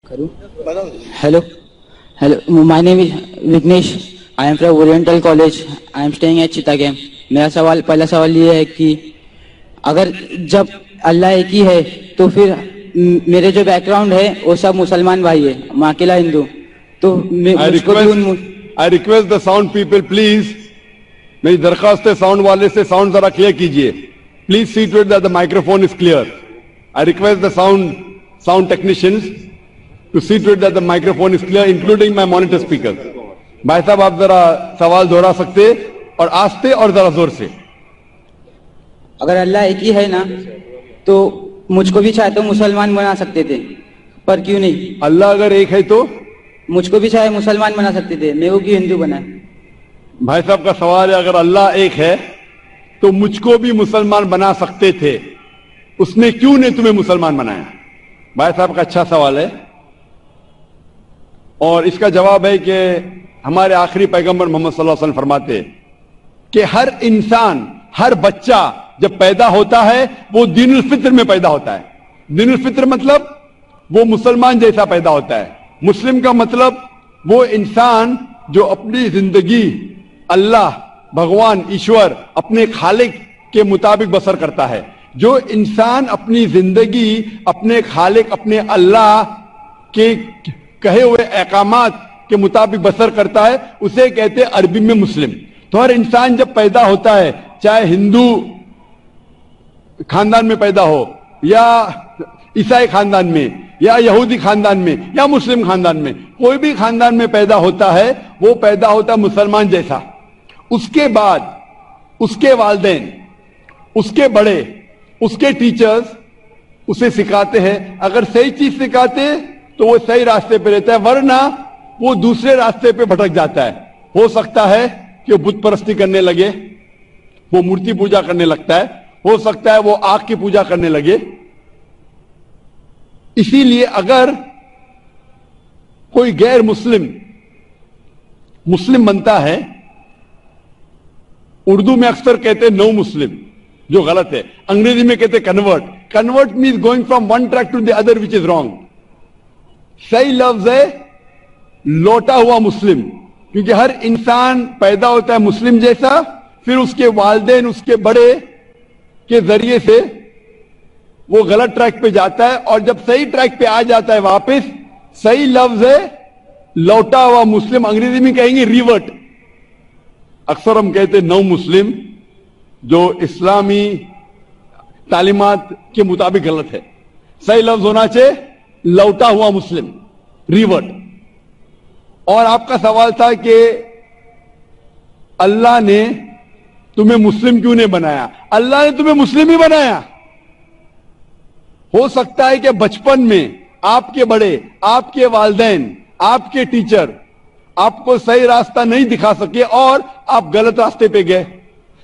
Hello. My name is Vignesh. I am from Oriental College. I am staying at Chittagam. मेरा पहला सवाल ये है कि अगर जब अल्लाह एक ही है तो फिर मेरे जो बैकग्राउंड है वो सब मुसलमान भाई है, मैं अकेला हिंदू, तो I request the sound people please, मेरी दरखास्त है साउंड वाले से साउंड जरा क्लियर कीजिए. Please see to it that the microphone is clear. I request the sound technicians to see to it that the microphone is clear, including my monitor speaker. भाई साहब आप जरा सवाल दोहरा सकते और आस्ते और जरा जोर से. अगर अल्लाह एक ही है ना तो मुझको भी चाहे तो मुसलमान बना सकते थे, पर क्यों नहीं? अल्लाह अगर एक है तो मुझको भी चाहे मुसलमान बना सकते थे, मैं वो क्यों हिंदू बना? भाई साहब का सवाल है अगर अल्लाह एक है तो मुझको भी मुसलमान बना सकते थे, उसने क्यों नहीं तुम्हें मुसलमान बनाया? भाई साहब का अच्छा सवाल है और इसका जवाब है कि हमारे आखिरी पैगंबर मोहम्मद सल्लल्लाहु अलैहि वसल्लम फरमाते हैं कि हर इंसान, हर बच्चा जब पैदा होता है वो दीनुल फित्र में पैदा होता है. दीनुल फित्र मतलब वो मुसलमान जैसा पैदा होता है. मुस्लिम का मतलब वो इंसान जो अपनी जिंदगी अल्लाह, भगवान, ईश्वर, अपने खालिक के मुताबिक बसर करता है. जो इंसान अपनी जिंदगी अपने खालिक, अपने अल्लाह के कहे हुए अहकामात के मुताबिक बसर करता है उसे कहते हैं अरबी में मुस्लिम. तो हर इंसान जब पैदा होता है, चाहे हिंदू खानदान में पैदा हो या ईसाई खानदान में या यहूदी खानदान में या मुस्लिम खानदान में, कोई भी खानदान में पैदा होता है वो पैदा होता है मुसलमान जैसा. उसके बाद उसके वालिदैन, उसके बड़े, उसके टीचर्स उसे सिखाते हैं. अगर सही चीज सिखाते तो वो सही रास्ते पे रहता है, वरना वो दूसरे रास्ते पे भटक जाता है. हो सकता है कि वो बुत परस्ती करने लगे, वो मूर्ति पूजा करने लगता है, हो सकता है वो आग की पूजा करने लगे. इसीलिए अगर कोई गैर मुस्लिम बनता है, उर्दू में अक्सर कहते हैं नो मुस्लिम, जो गलत है. अंग्रेजी में कहते हैं convert. Convert means going from one track to the other which is wrong. सही लफ्ज है लौटा हुआ मुस्लिम, क्योंकि हर इंसान पैदा होता है मुस्लिम जैसा, फिर उसके वालिदैन, उसके बड़े के जरिए से वो गलत ट्रैक पे जाता है और जब सही ट्रैक पे आ जाता है वापस, सही लफ्ज है लौटा हुआ मुस्लिम. अंग्रेजी में कहेंगे रिवर्ट. अक्सर हम कहते हैं नौ मुस्लिम, जो इस्लामी तालीमात के मुताबिक गलत है. सही लफ्ज होना चाहिए लौटा हुआ मुस्लिम, रिवर्ट. और आपका सवाल था कि अल्लाह ने तुम्हें मुस्लिम क्यों नहीं बनाया? अल्लाह ने तुम्हें मुस्लिम ही बनाया. हो सकता है कि बचपन में आपके बड़े, आपके वालिदैन, आपके टीचर आपको सही रास्ता नहीं दिखा सके और आप गलत रास्ते पे गए,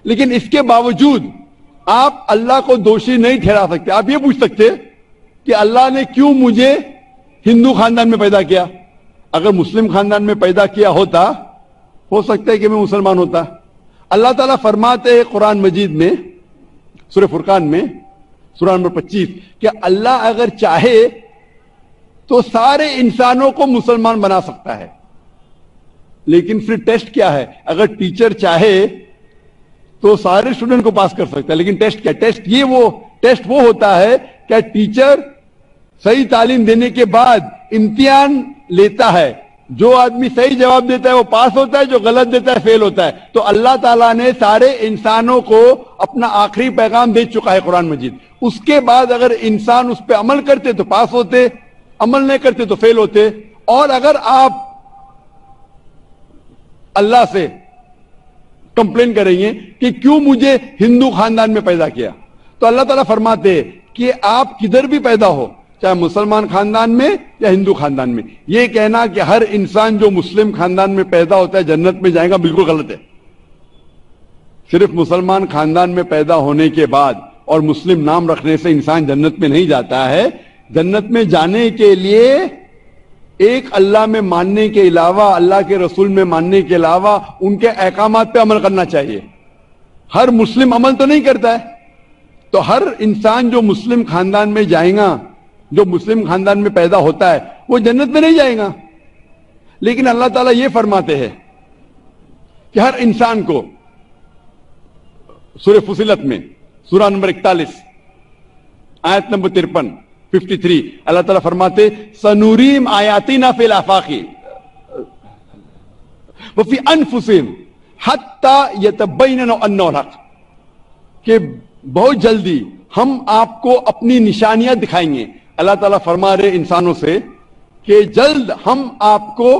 लेकिन इसके बावजूद आप अल्लाह को दोषी नहीं ठहरा सकते. आप ये पूछ सकते कि अल्लाह ने क्यों मुझे हिंदू खानदान में पैदा किया? अगर मुस्लिम खानदान में पैदा किया होता, हो सकता है कि मैं मुसलमान होता. अल्लाह ताला फरमाते हैं कुरान मजीद में, सूरह फुरकान में, सूरह नंबर 25, कि अल्लाह अगर चाहे तो सारे इंसानों को मुसलमान बना सकता है. लेकिन फिर टेस्ट क्या है? अगर टीचर चाहे तो सारे स्टूडेंट को पास कर सकता है, लेकिन टेस्ट क्या? टेस्ट वो होता है क्या टीचर सही तालीम देने के बाद इम्तिहान लेता है. जो आदमी सही जवाब देता है वो पास होता है, जो गलत देता है फेल होता है. तो अल्लाह ताला ने सारे इंसानों को अपना आखिरी पैगाम दे चुका है कुरान मजीद. उसके बाद अगर इंसान उस पर अमल करते तो पास होते, अमल नहीं करते तो फेल होते. और अगर आप अल्लाह से कंप्लेन करेंगे कि क्यों मुझे हिंदू खानदान में पैदा किया, तो अल्लाह ताला फरमाते हैं कि आप किधर भी पैदा हो, चाहे मुसलमान खानदान में या हिंदू खानदान में, यह कहना कि हर इंसान जो मुस्लिम खानदान में पैदा होता है जन्नत में जाएगा, बिल्कुल गलत है. सिर्फ मुसलमान खानदान में पैदा होने के बाद और मुस्लिम नाम रखने से इंसान जन्नत में नहीं जाता है. जन्नत में जाने के लिए एक अल्लाह में मानने के अलावा, अल्लाह के रसूल में मानने के अलावा उनके अहकामात पे अमल करना चाहिए. हर मुस्लिम अमल तो नहीं करता है, तो हर इंसान जो मुस्लिम खानदान में जाएगा جو مسلم خاندان میں پیدا ہوتا ہے وہ جنت میں نہیں جائے گا. لیکن اللہ تعالیٰ یہ فرماتے ہیں کہ ہر انسان کو سورہ فصلت میں سورہ نمبر 41 آیت نمبر 53 اللہ تعالیٰ فرماتے سنوریم آیاتنا فی الآفاق وفی انفسہم حتی یتبین انہ الحق، کہ بہت جلدی ہم آپ کو اپنی نشانیاں دکھائیں گے. اللہ تعالیٰ فرما رہے انسانوں سے کہ جلد ہم آپ کو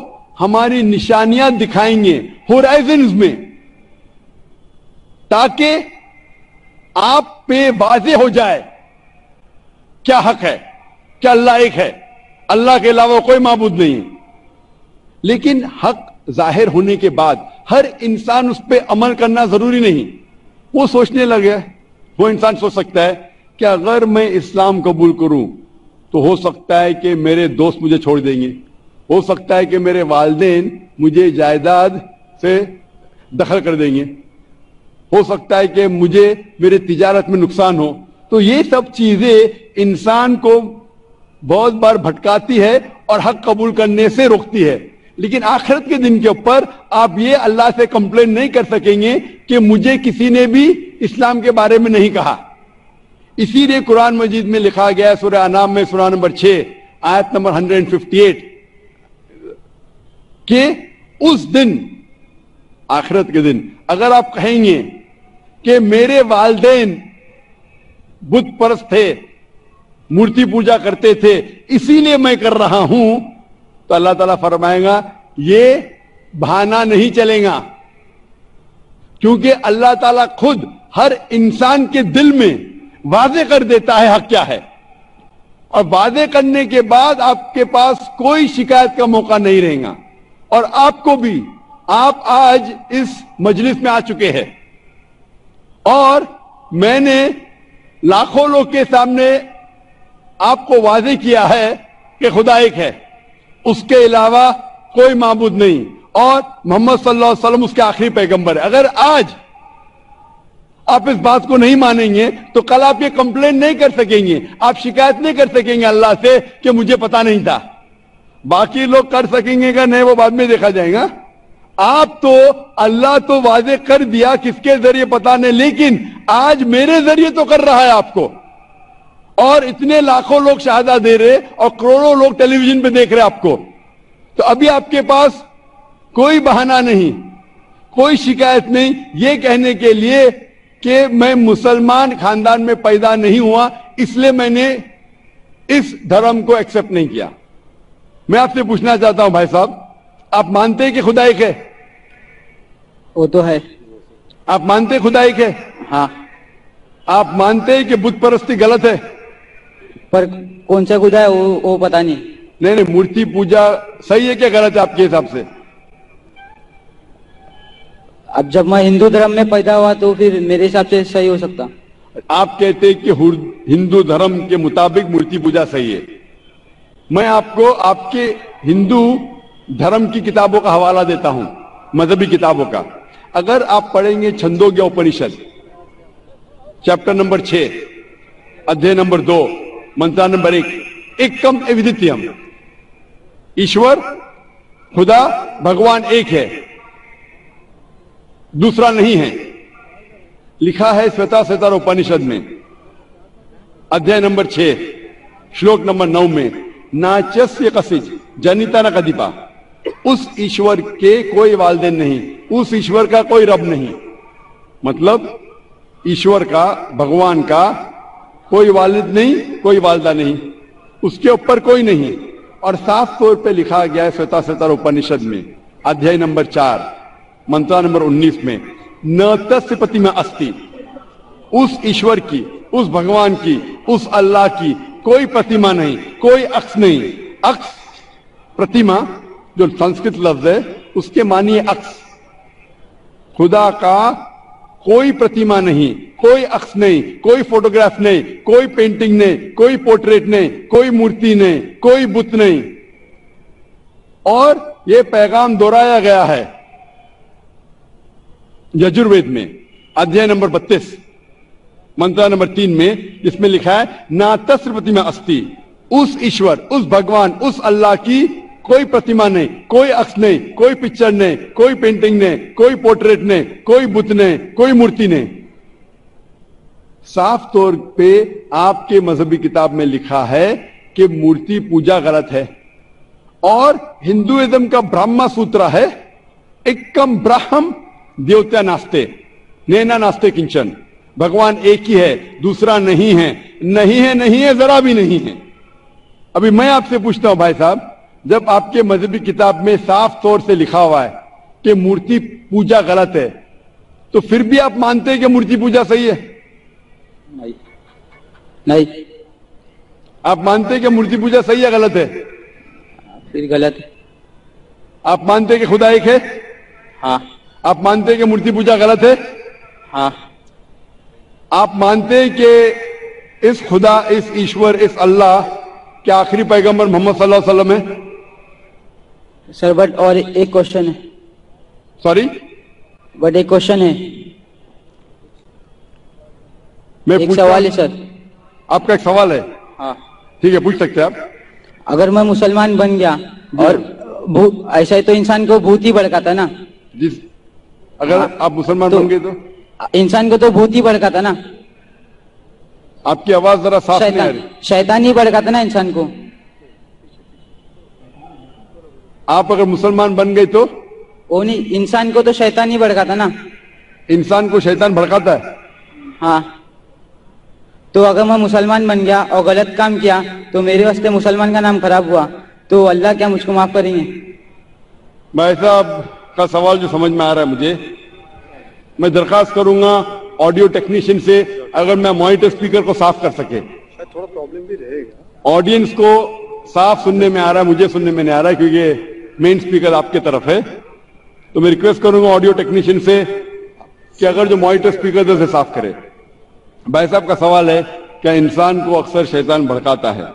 ہماری نشانیاں دکھائیں گے ہورائزنز میں، تاکہ آپ پہ واضح ہو جائے کیا حق ہے، کیا اللہ ایک ہے، اللہ کے علاوہ کوئی معبود نہیں ہے. لیکن حق ظاہر ہونے کے بعد ہر انسان اس پہ عمل کرنا ضروری نہیں. وہ سوچنے لگے، وہ انسان سوچ سکتا ہے کہ اگر میں اسلام قبول کروں تو ہو سکتا ہے کہ میرے دوست مجھے چھوڑ دیں گے، ہو سکتا ہے کہ میرے والدین مجھے جائیداد سے دخل کر دیں گے، ہو سکتا ہے کہ مجھے میرے تجارت میں نقصان ہو. تو یہ سب چیزیں انسان کو بہت بار بھٹکاتی ہے اور حق قبول کرنے سے روکتی ہے. لیکن آخرت کے دن کے اوپر آپ یہ اللہ سے کمپلین نہیں کر سکیں گے کہ مجھے کسی نے بھی اسلام کے بارے میں نہیں کہا. اسی لیے قرآن مجید میں لکھا گیا ہے سورہ انعام میں سورہ نمبر 6 آیت نمبر 158 کہ اس دن، آخرت کے دن، اگر آپ کہیں گے کہ میرے والدین بت پرست تھے، مورتی پوجا کرتے تھے، اسی لیے میں کر رہا ہوں، تو اللہ تعالیٰ فرمائے گا یہ بہانہ نہیں چلے گا، کیونکہ اللہ تعالیٰ خود ہر انسان کے دل میں واضح کر دیتا ہے حق کیا ہے، اور واضح کرنے کے بعد آپ کے پاس کوئی شکایت کا موقع نہیں رہے گا. اور آپ کو بھی، آپ آج اس مجلس میں آ چکے ہیں اور میں نے لاکھوں لوگ کے سامنے آپ کو واضح کیا ہے کہ خدا ایک ہے، اس کے علاوہ کوئی معبود نہیں، اور محمد صلی اللہ علیہ وسلم اس کے آخری پیغمبر ہے. اگر آج آپ اس بات کو نہیں مانیں گے تو کل آپ یہ کمپلین نہیں کر سکیں گے، آپ شکایت نہیں کر سکیں گے اللہ سے کہ مجھے پتا نہیں تھا. باقی لوگ کر سکیں گے کہ نہیں، وہ بعد میں دیکھا جائے گا. آپ تو اللہ تو واضح کر دیا کس کے ذریعے پتا نہیں، لیکن آج میرے ذریعے تو کر رہا ہے آپ کو، اور اتنے لاکھوں لوگ شہادہ دے رہے اور کروڑوں لوگ ٹیلی ویژن پہ دیکھ رہے آپ کو. تو ابھی آپ کے پاس کوئی بہانہ نہیں، کوئی شکایت نہیں یہ کہنے کے لیے کہ میں مسلمان خاندان میں پیدا نہیں ہوا اس لیے میں نے اس دھرم کو ایکسپٹ نہیں کیا. میں آپ سے پوچھنا چاہتا ہوں بھائی صاحب، آپ مانتے ہیں کہ خدا ایک ہے؟ وہ تو ہے. آپ مانتے ہیں خدا ایک ہے؟ ہاں. آپ مانتے ہیں کہ بت پرستی غلط ہے؟ پر کون سا خدا ہے وہ پتا نہیں. نہیں، مورتی پوجا صحیح ہے کیا غلط ہے آپ کے حساب سے؟ اب جب میں ہندو دھرم میں پیدا ہوا تو پھر میرے حساب سے صحیح ہو سکتا. آپ کہتے ہیں کہ ہندو دھرم کے مطابق مورتی پوجا صحیح ہے. میں آپ کو آپ کے ہندو دھرم کی کتابوں کا حوالہ دیتا ہوں، مذہبی کتابوں کا. اگر آپ پڑھیں گے چھندوگیا اپنشد چیپٹر نمبر 6 ادھیے نمبر 2 منتر نمبر 1، ایکم ایودتیم، ایشور خدا بھگوان ایک ہے، دوسرا نہیں ہے. لکھا ہے سوتا سیتار اپنشد میں ادھیائے نمبر 6 شلوک نمبر 9 میں، ناچسیہ کسج جنیتا نہ کدیپا، اس ایشور کے کوئی والدین نہیں، اس ایشور کا کوئی رب نہیں. مطلب ایشور کا، بھگوان کا کوئی والد نہیں، کوئی والدہ نہیں، اس کے اوپر کوئی نہیں. اور صاف طور پہ لکھا گیا ہے سوتا سیتار اپنشد میں ادھیائے نمبر 4 منتر نمبر 19 میں، ن تسیہ پتیما استی، اس ایشور کی، اس بھگوان کی، اس اللہ کی کوئی پرتیما نہیں، کوئی عکس نہیں. عکس، پرتیما جو سنسکرت لفظ ہے اس کے معنی ہے عکس. خدا کا کوئی پرتیما نہیں، کوئی عکس نہیں، کوئی فوٹوگراف نہیں، کوئی پینٹنگ نہیں، کوئی پورٹریٹ نہیں، کوئی مورتی نہیں، کوئی بت نہیں. اور یہ پیغام دہرایا گیا ہے یجروید میں ادھیائے نمبر 32 منتر نمبر 3 میں، جس میں لکھا ہے نا تسر پرتیما استی، उस ईश्वर, उस भगवान, उस अल्लाह की कोई प्रतिमा नहीं, कोई अक्स नहीं, कोई पिक्चर नहीं, कोई पेंटिंग नहीं, कोई पोर्ट्रेट नहीं, कोई बुत नहीं, कोई मूर्ति नहीं। साफ तौर पे आपके मजहबी किताब में लिखा है कि मूर्ति पूजा गलत है। और हिंदुइज्म का ब्रह्मा सूत्र है, एकम ब्रह्म देवता नास्ते नैना नास्ते किंचन, भगवान एक ही है, दूसरा नहीं है, नहीं है, नहीं है, जरा भी नहीं है। अभी मैं आपसे पूछता हूं भाई साहब, जब आपके मजहबी किताब में साफ तौर से लिखा हुआ है कि मूर्ति पूजा गलत है, तो फिर भी आप मानते हैं कि मूर्ति पूजा सही है? नहीं, नहीं। आप मानते हैं कि मूर्ति पूजा सही है गलत है? फिर गलत है। आप मानते हैं कि खुदा एक है? हाँ। आप मानते हैं कि मूर्ति पूजा गलत है? हाँ। आप मानते हैं कि इस खुदा, इस ईश्वर, इस अल्लाह के आखिरी पैगंबर मोहम्मद सल्लल्लाहु अलैहि वसल्लम है? सर बट और एक क्वेश्चन है। सॉरी, बट एक क्वेश्चन है, मैं एक सवाल है सर। आपका एक सवाल है? हाँ। ठीक है, पूछ सकते हैं आप। अगर मैं मुसलमान बन गया और ऐसा ही तो इंसान को भूत ही भड़काता ना? जिस अगर हाँ, आप मुसलमान तो बन गए तो इंसान को तो भूत ही भड़काता ना? आपकी आवाज जरा साफ नहीं आ रही। शैतान ही भड़काता ना इंसान को? आप अगर मुसलमान बन गए तो? वो नहीं, इंसान को तो शैतान ही भड़काता ना? इंसान को शैतान भड़काता है? हाँ। तो अगर मैं मुसलमान बन गया और गलत काम किया तो मेरे वास्ते मुसलमान का नाम खराब हुआ, तो अल्लाह क्या मुझको माफ करेंगे? भाई साहब का सवाल जो समझ में आ रहा है मुझे, मैं दरखास्त करूंगा ऑडियो टेक्नीशियन से, अगर मैं मॉनिटर स्पीकर को साफ कर सके। थोड़ा प्रॉब्लम भी रहेगा, ऑडियंस को साफ सुनने में आ रहा है, मुझे सुनने में नहीं आ रहा है क्योंकि मेन स्पीकर आपके तरफ है। तो मैं रिक्वेस्ट करूंगा ऑडियो टेक्नीशियन से कि अगर जो मॉनिटर स्पीकर है उसे साफ करे। भाई साहब का सवाल है, क्या इंसान को अक्सर शैतान भड़काता है?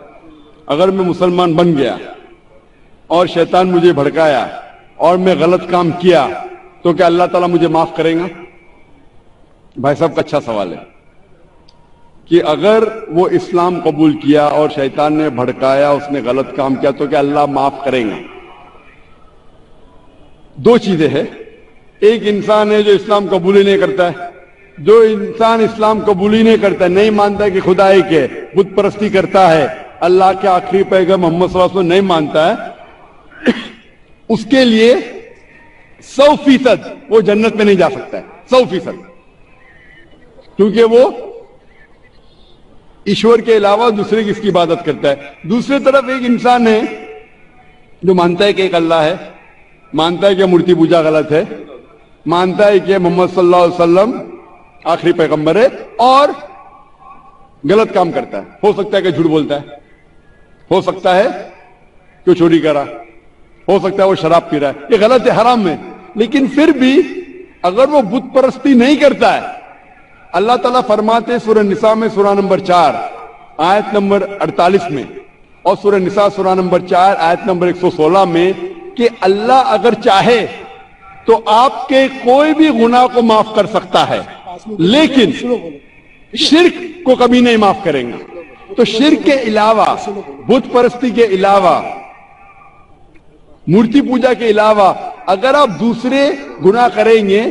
अगर मैं मुसलमान बन गया और शैतान मुझे भड़काया और मैं गलत काम किया तो क्या अल्लाह ताला मुझे माफ करेगा? भाई साहब का अच्छा सवाल है कि अगर वो इस्लाम कबूल किया और शैतान ने भड़काया, उसने गलत काम किया, तो क्या अल्लाह माफ करेगा? दो चीजें हैं। एक इंसान है जो इस्लाम कबूल ही नहीं करता है। जो इंसान इस्लाम कबूल ही नहीं करता है, नहीं मानता है कि खुदा एक है, बुत परस्ती करता है, अल्लाह के आखिरी पैगंबर मोहम्मद सल्लल्लाहु अलैहि वसल्लम नहीं मानता है, उसके लिए 100% वो जन्नत में नहीं जा सकता है। 100%, क्योंकि वो ईश्वर के अलावा दूसरे की इसकी इबादत करता है। दूसरी तरफ एक इंसान है जो मानता है कि एक अल्लाह है, मानता है कि मूर्ति पूजा गलत है, मानता है कि मोहम्मद सल्लल्लाहु अलैहि वसल्लम आखिरी पैगंबर है, और गलत काम करता है। हो सकता है कि झूठ बोलता है, हो सकता है कि चोरी करा, हो सकता है वो शराब पी रहा है, ये गलत है, हराम है। लेकिन फिर भी अगर वो बुत परस्ती नहीं करता है, अल्लाह ताला फरमाते सूरह निसा में सूरह नंबर 4 आयत नंबर 48 में, और सूरह निसा सूरह नंबर 4 आयत नंबर 116 में कि अल्लाह अगर चाहे तो आपके कोई भी गुनाह को माफ कर सकता है, लेकिन शिर्क को कभी नहीं माफ करेंगे। तो शिर्क के अलावा, बुत परस्ती के अलावा, मूर्ति पूजा के अलावा अगर आप दूसरे गुनाह करेंगे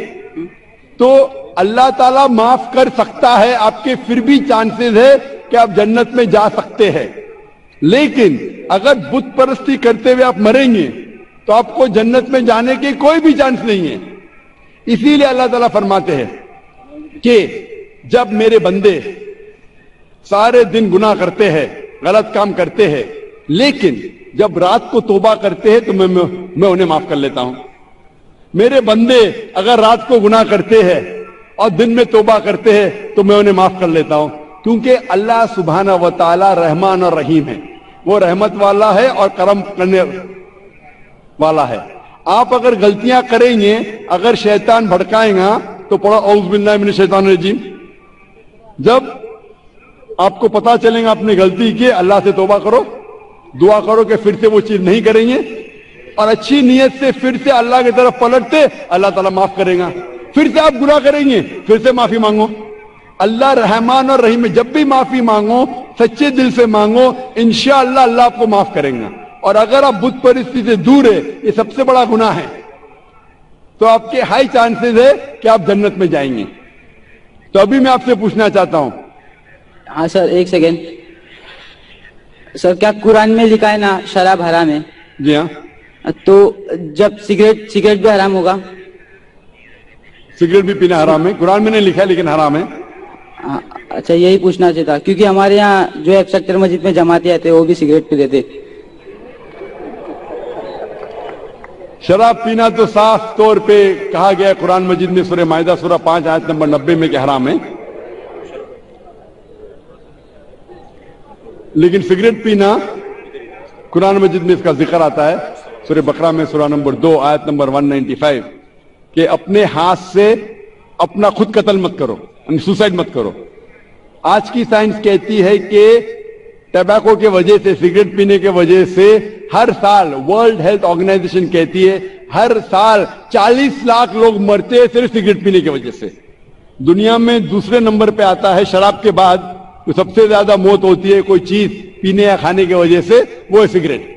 तो अल्लाह ताला माफ कर सकता है, आपके फिर भी चांसेस है कि आप जन्नत में जा सकते हैं। लेकिन अगर बुत परस्ती करते हुए आप मरेंगे तो आपको जन्नत में जाने के कोई भी चांस नहीं है। इसीलिए अल्लाह ताला फरमाते हैं कि जब मेरे बंदे सारे दिन गुनाह करते हैं, गलत काम करते हैं, लेकिन जब रात को तौबा करते हैं तो मैं उन्हें माफ कर लेता हूं। मेरे बंदे अगर रात को गुनाह करते हैं और दिन में तौबा करते हैं तो मैं उन्हें माफ कर लेता हूं, क्योंकि अल्लाह सुब्हाना व तआला रहमान और रहीम है। वो रहमत वाला है और करम करने वाला है। आप अगर गलतियां करेंगे, अगर शैतान भड़काएगा तो पढ़ो औज़ु बिल्लाहि मिनश शैतानिर रजीम। जब आपको पता चलेगा आपने गलती की, अल्लाह से तौबा करो, दुआ करो कि फिर से वो चीज नहीं करेंगे, और अच्छी नीयत से फिर से अल्लाह की तरफ पलटते, अल्लाह ताला माफ करेगा। फिर से आप गुनाह करेंगे, फिर से माफी मांगो, اللہ رحمان اور رحیم ہے. جب بھی معافی مانگو سچے دل سے مانگو, انشاءاللہ اللہ آپ کو معاف کریں گا. اور اگر آپ بت پرستی سے دور ہے, یہ سب سے بڑا گناہ ہے, تو آپ کے ہائی چانسز ہے کہ آپ جنت میں جائیں گے. تو ابھی میں آپ سے پوچھنا چاہتا ہوں. ہاں سر, ایک سیکنڈ سر, کیا قرآن میں لکھا ہے نا شراب حرام ہے؟ جی ہاں, تو جب سگریٹ بھی حرام ہوگا؟ سگریٹ بھی پینا حرام ہے, قرآن میں نہیں لکھا ہے لیکن حرام ہے. اچھا, یہی پوچھنا چاہتا تھا کیونکہ ہمارے یہاں جو ایک سیکٹر مسجد میں جماعتیں آتے وہ بھی سگریٹ پیتے تھے. شراب پینا تو صاف طور پہ کہا گیا ہے قرآن مجید میں سورہ مائدہ سورہ 5 آیت نمبر 90 میں کہ حرام ہے. لیکن سگریٹ پینا قرآن مجید میں اس کا ذکر آتا ہے سورہ بقرہ میں سورہ نمبر 2 آیت نمبر 195 کہ اپنے ہاتھ سے اپنا خود قتل مت کرو, یعنی سوسائڈ مت کرو. آج کی سائنس کہتی ہے کہ ٹبیکو کے وجہ سے, سگریٹ پینے کے وجہ سے ہر سال ورلڈ ہیلتھ آرگنائزیشن کہتی ہے ہر سال 40 لاکھ لوگ مرتے ہیں صرف سگریٹ پینے کی وجہ سے. دنیا میں دوسرے نمبر پہ آتا ہے شراب کے بعد, تو سب سے زیادہ موت ہوتی ہے کوئی چیز پینے یا کھانے کی وجہ سے, وہ ہے سگریٹ.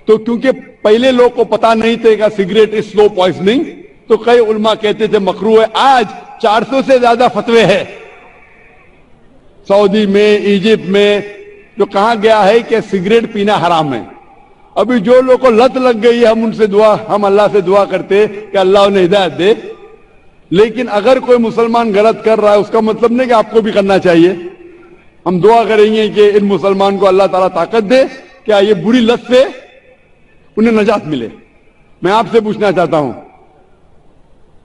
تو کیونکہ پہلے لوگ کو پتا نہیں تھے کہ سگریٹ از سلو پوائزننگ, تو کئی علماء کہتے تھے مکروہ ہے. آج 400 سے زیادہ فتوے ہیں سعودی میں, ایجپٹ میں, جو کہا گیا ہے کہ سگریٹ پینا حرام ہے. ابھی جو لوگ کو لت لگ گئی ہے, ہم اللہ سے دعا کرتے کہ اللہ انہیں ہدایت دے. لیکن اگر کوئی مسلمان غلط کر رہا ہے اس کا مطلب نہیں کہ آپ کو بھی کرنا چاہیے. ہم دعا کریں گے کہ ان مسلمان کو اللہ تعالیٰ طاقت دے کیا یہ بری لت سے انہیں نجات ملے. میں آپ سے پوچھنا چاہتا ہوں,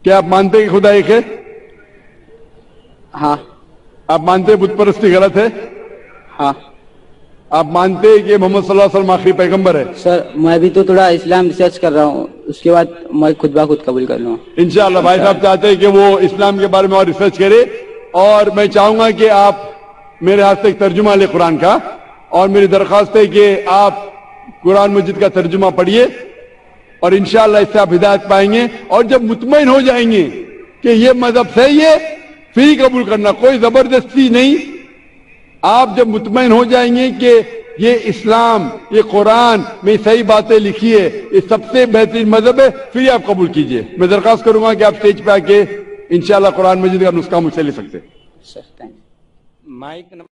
کیا آپ مانتے کہ خدا ایک ہے؟ ہاں. آپ مانتے ہیں بت پرستی غلط ہے؟ ہاں. آپ مانتے ہیں کہ محمد صلی اللہ علیہ وسلم آخری پیغمبر ہے؟ سر میں بھی تو تھوڑا اسلام ریسرچ کر رہا ہوں, اس کے بعد میں خود بخود قبول کر لوں. انشاءاللہ بھائی صاحب چاہتے ہیں کہ وہ اسلام کے بارے میں اور ریسرچ کرے, اور میں چاہوں گا کہ آپ میرے ہاتھ سے ایک ترجمہ لیں قرآن کا, اور میری درخواست ہے کہ آپ قرآن مجید کا ترجمہ پڑھیے, اور انشاءاللہ اس سے آپ ہدایت پائیں گے. اور جب مطمئن ہو جائیں گے کہ یہ مذہب صحیح ہے, پھر ہی قبول کرنا, کوئی زبردستی نہیں. آپ جب مطمئن ہو جائیں گے کہ یہ اسلام, یہ قرآن میں صحیح باتیں لکھی ہے, یہ سب سے بہترین مذہب ہے, پھر ہی آپ قبول کیجئے. میں درخواست کروں گا کہ آپ سٹیج پہ آ کے انشاءاللہ قرآن مجید کا نسخہ مجھ سے لے سکتے. Sir thank you.